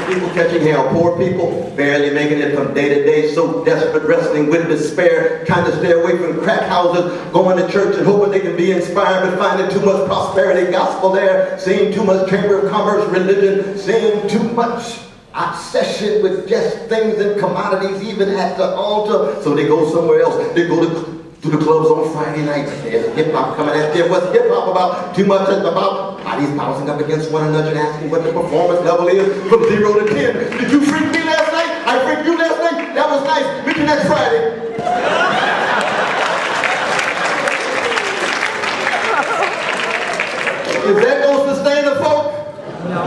people catching hell, poor people barely making it from day to day, so desperate, wrestling with despair, trying to stay away from crack houses, going to church and hoping they can be inspired, but finding too much prosperity gospel there, seeing too much chamber of commerce religion, seeing too much obsession with just things and commodities even at the altar, so they go somewhere else. They go to the clubs on Friday night. There's hip-hop coming at them. What's hip-hop about? Too much about bodies bouncing up against one another and asking what the performance level is from 0 to 10. Did you freak me last night? I freaked you last night? That was nice. Meet you next Friday. Is that going to sustain the folk? No.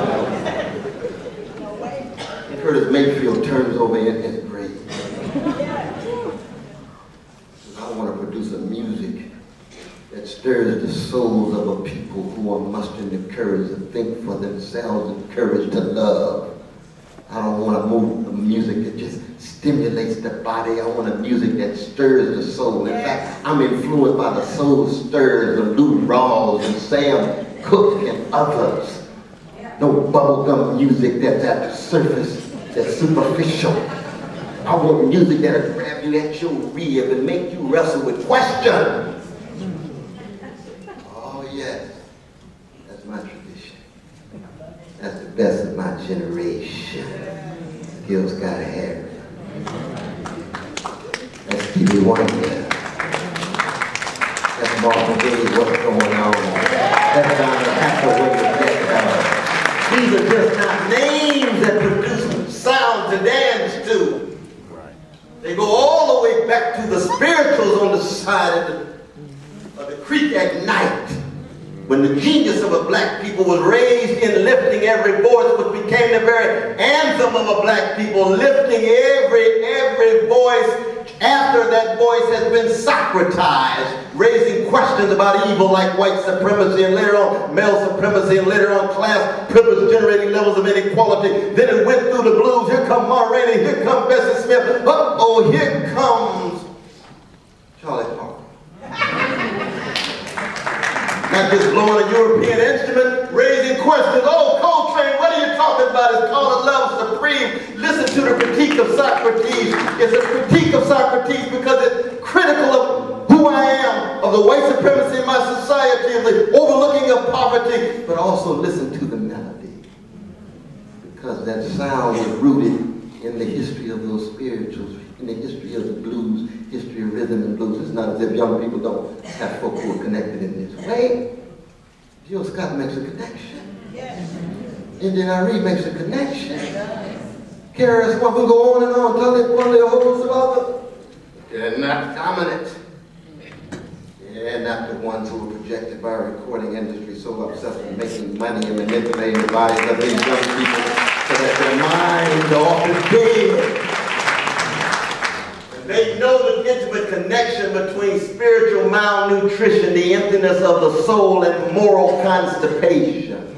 Curtis Mayfield turns over in his grave. I want to produce a music that stirs the souls of a people who are mustering the courage to think for themselves and courage to love. I don't want a music that just stimulates the body. I want a music that stirs the soul. In fact, I'm influenced by the soul stirrers of Lou Rawls and Sam Cooke and others. No bubblegum music that's at the surface, that's superficial. I want music that'll grab you at your rib and make you wrestle with questions. Oh yes, that's my tradition. That's the best of my generation. Gil Scott Harris. That's Stevie Wonder. That's Marvin Gaye, What's Going On. That's Donna Hathaway. These are just not names that produce sound to dance to. They go all the way back to the spirituals on the side of the creek at night, when the genius of a black people was raised in lifting every voice, which became the very anthem of a black people, lifting every voice after that voice has been Socratized, raising questions about evil like white supremacy and later on male supremacy and later on class privilege, generating levels of inequality. Then it went through the blues. Here come Ma Rainey, here comes Bessie Smith, uh-oh, here comes Charlie Parker. Not just blowing a European instrument, raising questions. Oh, Coltrane, what are you talking about? It's called a love supreme. Listen to the critique of Socrates. It's a critique of Socrates because it's critical of who I am, of the white supremacy in my society, of the overlooking of poverty, but also listen to the melody. Because that sound is rooted in the history of those spirituals, in the history of the blues, history of rhythm and blues. It's not as if young people don't have folk who are connected in this way. Gil Scott makes a connection. Yes. Indian Irene makes a connection. Carry us, what we go on and on, tell it one of the hosts about it. They're not dominant. They're not the ones who are projected by a recording industry so obsessed with making money and manipulating the bodies of these young people so that their minds are often dead. They know the intimate connection between spiritual malnutrition, the emptiness of the soul, and moral constipation.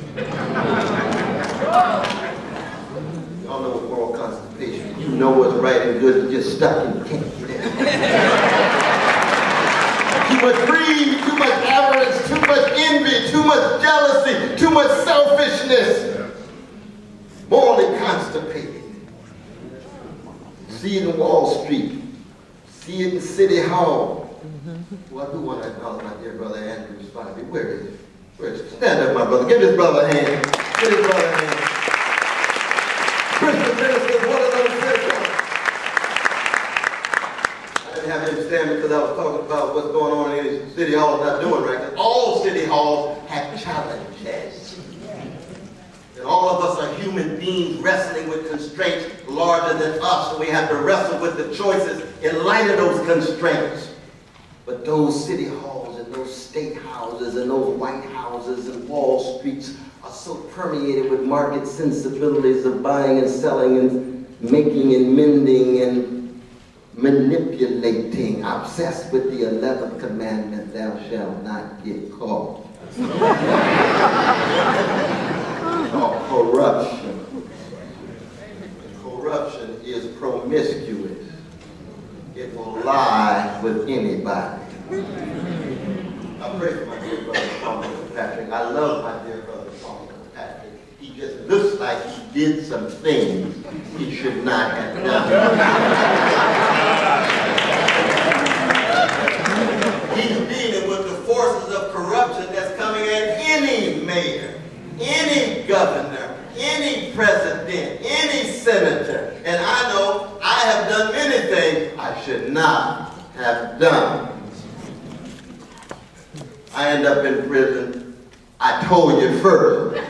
Y'all know what moral constipation is. You know what's right and good, you're just stuck and can't get it. Too much greed, too much avarice, too much envy, too much jealousy, too much selfishness. Morally constipated. See it in Wall Street. See it in City Hall. Well, I do want to acknowledge my dear brother Andrew Spivey. Where is he? Where is he? Stand up, my brother. Give this brother a hand. Give this brother a hand. Christian ministers, one of those citizens. I didn't have him stand because I was talking about what's going on in these city halls not doing right. Because all city halls have challenges. And all of us are human beings wrestling with constraints larger than us, so we have to wrestle with the choices in light of those constraints. But those city halls and those state houses and those white houses and Wall Streets are so permeated with market sensibilities of buying and selling and making and mending and manipulating, obsessed with the 11th commandment, thou shalt not get caught. Or corruption. Corruption is promiscuous. It will lie with anybody. I pray for my dear brother Cornel Patrick. I love my dear brother Cornel Patrick. He just looks like he did some things he should not have done. He's dealing with the forces of corruption that's coming at any mayor, any governor, any president, any senator. And I know I have done many things I should not have done. I end up in prison. I told you first.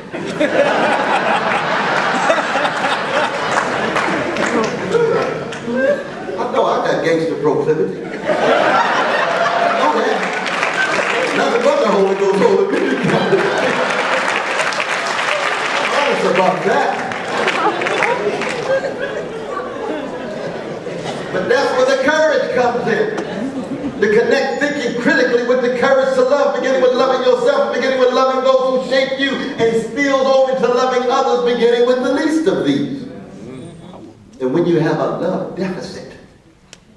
I know I got gangster proclivity. I know that. Nothing but the Holy Ghost holding me together. I'm honest about that. But that's where the courage comes in. To connect thinking critically with the courage to love, beginning with loving yourself, beginning with loving those who shape you, and spills over into loving others, beginning with the least of these. And when you have a love deficit,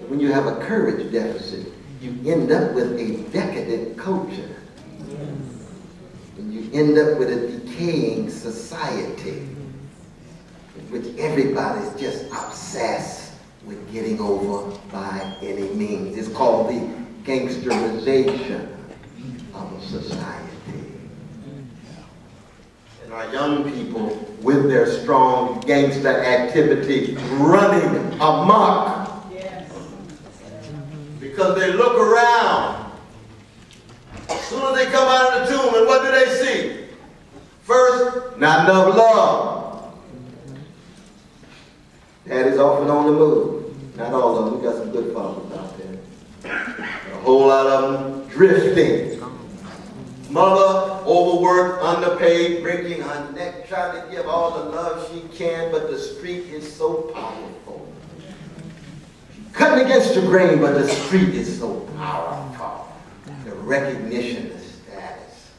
and when you have a courage deficit, you end up with a decadent culture. And you end up with a decaying society in which everybody's just obsessed with getting over by any means. It's called the gangsterization of a society. And our young people, with their strong gangster activity, running amok. Yes. Because they look around. As soon as they come out of the tomb, and what do they see? First, not enough love. Daddy's off and on the move. Not all of them. We got some good fathers out there. A whole lot of them drifting. Mother, overworked, underpaid, breaking her neck, trying to give all the love she can, but the street is so powerful. Cutting against the grain, but the street is so powerful. The recognition, the status.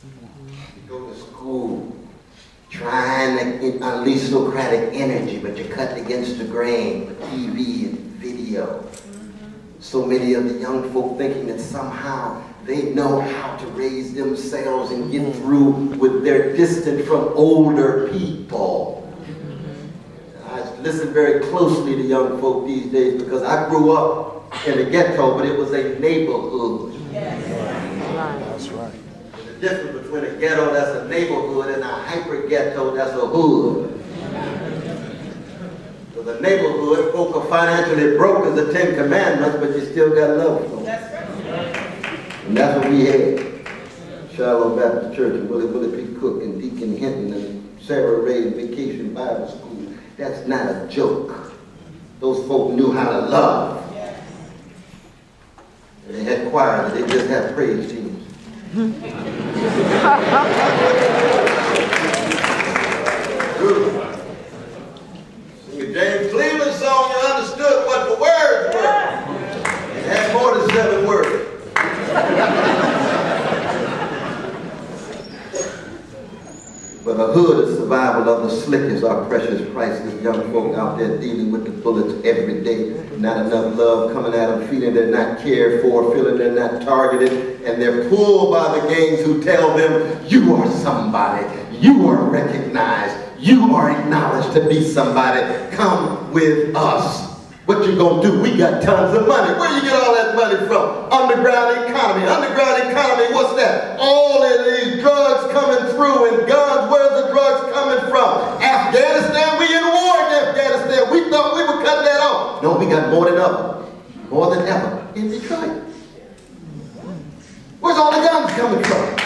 You go to school, trying to unleash Socratic energy, but you're cutting against the grain with TV and video. So many of the young folk thinking that somehow they know how to raise themselves and get through with their distance from older people. I listen very closely to young folk these days because I grew up in a ghetto, but it was a neighborhood. Yes. That's right. The difference between a ghetto that's a neighborhood and a hyper ghetto that's a hood. So the neighborhood, folk are financially broke as the 10 Commandments, but you still got love for them. That's right. And that's what we had. Shiloh Baptist Church and Willie P. Cook and Deacon Hinton and Sarah Ray and Vacation Bible School. That's not a joke. Those folk knew how to love. And they had choirs, they just had praise teams. Sing a James Cleveland song, you understood what the words were. It had more than 7 words. But a hood is survival of the slickest, our precious, priceless young folk out there dealing with the bullets every day. Not enough love coming at them, feeling they're not cared for, feeling they're not targeted, and they're pulled by the gangs who tell them, you are somebody, you are recognized, you are acknowledged to be somebody, come with us. What you gonna do? We got tons of money. Where you get all that money from? Underground economy. Underground economy, what's that? All of these drugs coming through and guns, where's the drugs coming from? Afghanistan, we in war in Afghanistan. We thought we were cutting that off. No, we got more than ever in Detroit. Where's all the guns coming from?